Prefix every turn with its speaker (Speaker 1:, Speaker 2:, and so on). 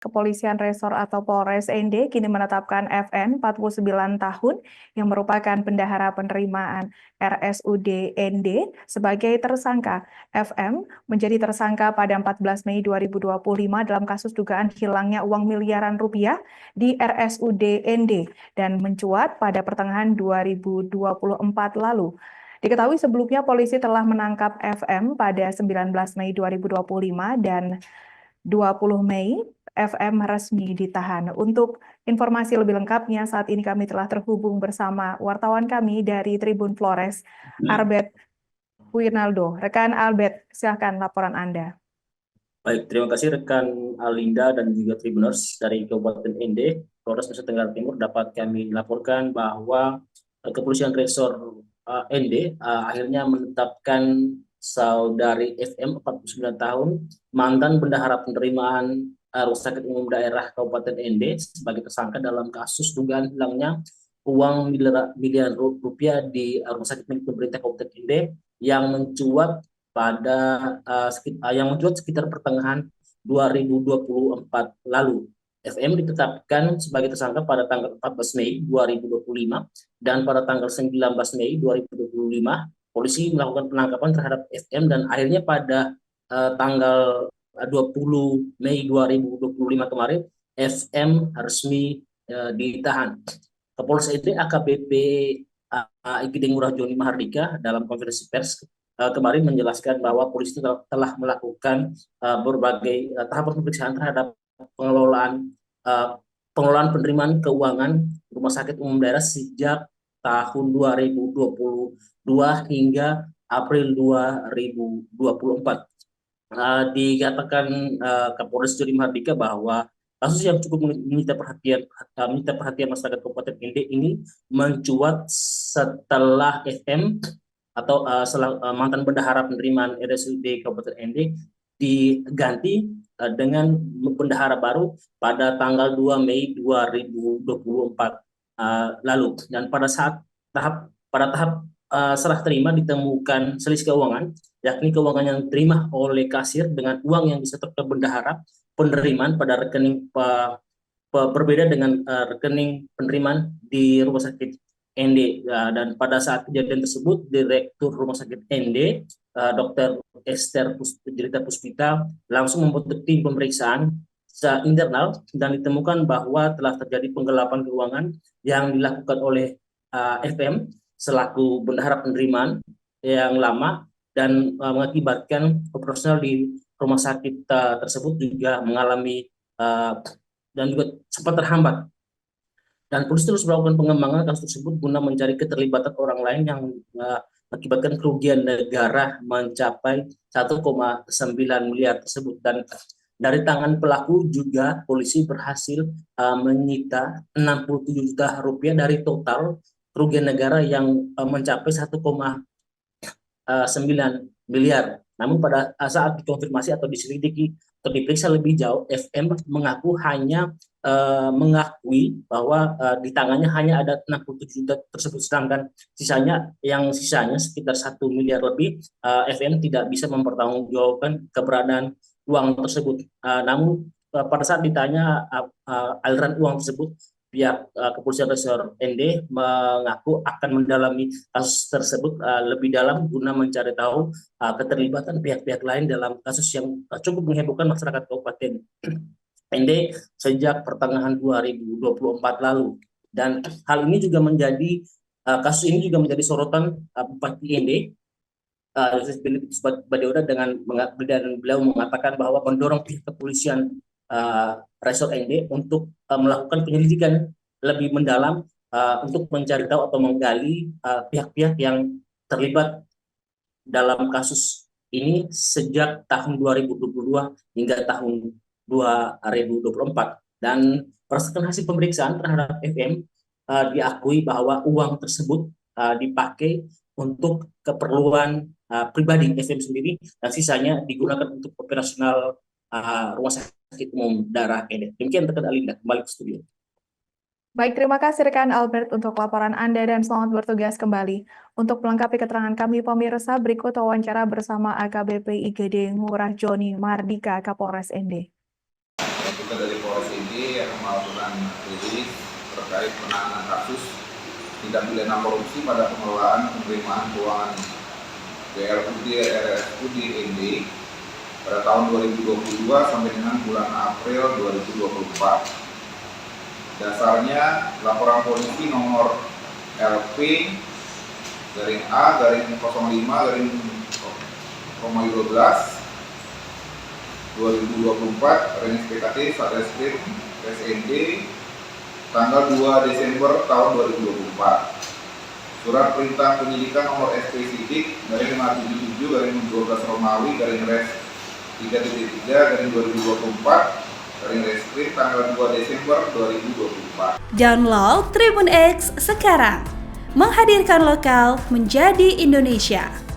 Speaker 1: Kepolisian Resor atau Polres ND kini menetapkan FN 49 tahun yang merupakan bendahara penerimaan RSUD ND sebagai tersangka. FM menjadi tersangka pada 14 Mei 2025 dalam kasus dugaan hilangnya uang miliaran rupiah di RSUD ND dan mencuat pada pertengahan 2024 lalu. Diketahui sebelumnya polisi telah menangkap FM pada 19 Mei 2025 dan 20 Mei FM resmi ditahan. Untuk informasi lebih lengkapnya, saat ini kami telah terhubung bersama wartawan kami dari Tribun Flores, Albert Winaldo. Rekan Albert, silakan laporan Anda.
Speaker 2: Baik, terima kasih rekan Alinda dan juga Tribuners dari Kabupaten ND, Flores Nusa Tenggara Timur. Dapat kami laporkan bahwa Kepolisian Resor ND akhirnya menetapkan saudari FM 49 tahun, mantan bendahara penerimaan Rumah Sakit Umum Daerah Kabupaten ND sebagai tersangka dalam kasus dugaan hilangnya uang miliaran rupiah di Rumah Sakit milik pemerintah Kabupaten ND yang mencuat sekitar pertengahan 2024 lalu. FM ditetapkan sebagai tersangka pada tanggal 14 Mei 2025 dan pada tanggal 19 Mei 2025 polisi melakukan penangkapan terhadap FM dan akhirnya pada tanggal 20 Mei 2025 kemarin FM resmi ditahan. Kapolres ND AKBP Igede Ngurah Joni Mahardika dalam konferensi pers kemarin menjelaskan bahwa polisi telah melakukan berbagai tahapan pemeriksaan terhadap pengelolaan penerimaan keuangan Rumah Sakit Umum Daerah sejak tahun 2022 hingga April 2024. Dikatakan Kapolres Joni Mahardika bahwa kasus yang cukup menyita perhatian masyarakat Kabupaten ND ini mencuat setelah FM atau mantan bendahara penerimaan RSUD Kabupaten ND diganti dengan bendahara baru pada tanggal 2 Mei 2024 lalu. Dan pada tahap serah terima ditemukan selisih keuangan, yakni keuangan yang diterima oleh kasir dengan uang yang disetor ke bendahara penerimaan pada rekening berbeda dengan rekening penerimaan di Rumah Sakit ND. Dan pada saat kejadian tersebut, Direktur Rumah Sakit ND, Dr. Esther Jelita Puspita, langsung membentuk tim pemeriksaan secara internal dan ditemukan bahwa telah terjadi penggelapan keuangan yang dilakukan oleh FM selaku bendahara penerimaan yang lama dan mengakibatkan operasional di rumah sakit tersebut juga mengalami dan juga sempat terhambat. Dan polisi terus melakukan pengembangan kasus tersebut guna mencari keterlibatan orang lain yang mengakibatkan kerugian negara mencapai 1,9 miliar tersebut. Dan dari tangan pelaku juga polisi berhasil menyita 67 juta rupiah dari total kerugian negara yang mencapai 1,9 miliar. Namun pada saat dikonfirmasi atau diselidiki atau diperiksa lebih jauh, FM mengaku hanya mengakui bahwa di tangannya hanya ada 67 juta tersebut, sedangkan sisanya sekitar 1 miliar lebih, FM tidak bisa mempertanggungjawabkan keberadaan uang tersebut. Namun pada saat ditanya aliran uang tersebut, pihak Kepolisian Resor ND mengaku akan mendalami kasus tersebut lebih dalam guna mencari tahu keterlibatan pihak-pihak lain dalam kasus yang cukup menghebohkan masyarakat Kabupaten ND sejak pertengahan 2024 lalu. Dan hal ini juga menjadi kasus ini juga menjadi sorotan Bupati ND Badeoda dengan beliau mengatakan bahwa mendorong pihak kepolisian Resor ND untuk melakukan penyelidikan lebih mendalam untuk mencari tahu atau menggali pihak-pihak yang terlibat dalam kasus ini sejak tahun 2022 hingga tahun 2024. Dan berdasarkan hasil pemeriksaan terhadap FM diakui bahwa uang tersebut dipakai untuk keperluan pribadi FM sendiri dan sisanya digunakan untuk operasional Rumah Sakit Umum Daerah ND. Demikian rekan Alinda, kembali ke studio.
Speaker 1: Baik, terima kasih rekan Albert untuk laporan Anda dan selamat bertugas kembali. Untuk melengkapi keterangan kami pemirsa, berikut wawancara bersama AKBP Igede Ngurah Joni Mahardika Kapolres ND.
Speaker 3: Kita dari Polres Polres IND yang melakukan rilis terkait penanganan kasus tindak pidana korupsi pada pengelolaan penerimaan keuangan BLUD RSUD IND pada tahun 2022 sampai dengan bulan April 2024. Dasarnya laporan polisi nomor LP garing A garing 05 garing 12 2024 Renis PKT Satreskrim SND tanggal 2 Desember tahun 2024. Surat perintah penyidikan nomor SP Sidik garing 577 garing 12 Romawi garing Res 3.3 garing 2024 garing Reskrim tanggal 2 Desember 2024.
Speaker 4: Download Tribun X sekarang, menghadirkan lokal menjadi Indonesia.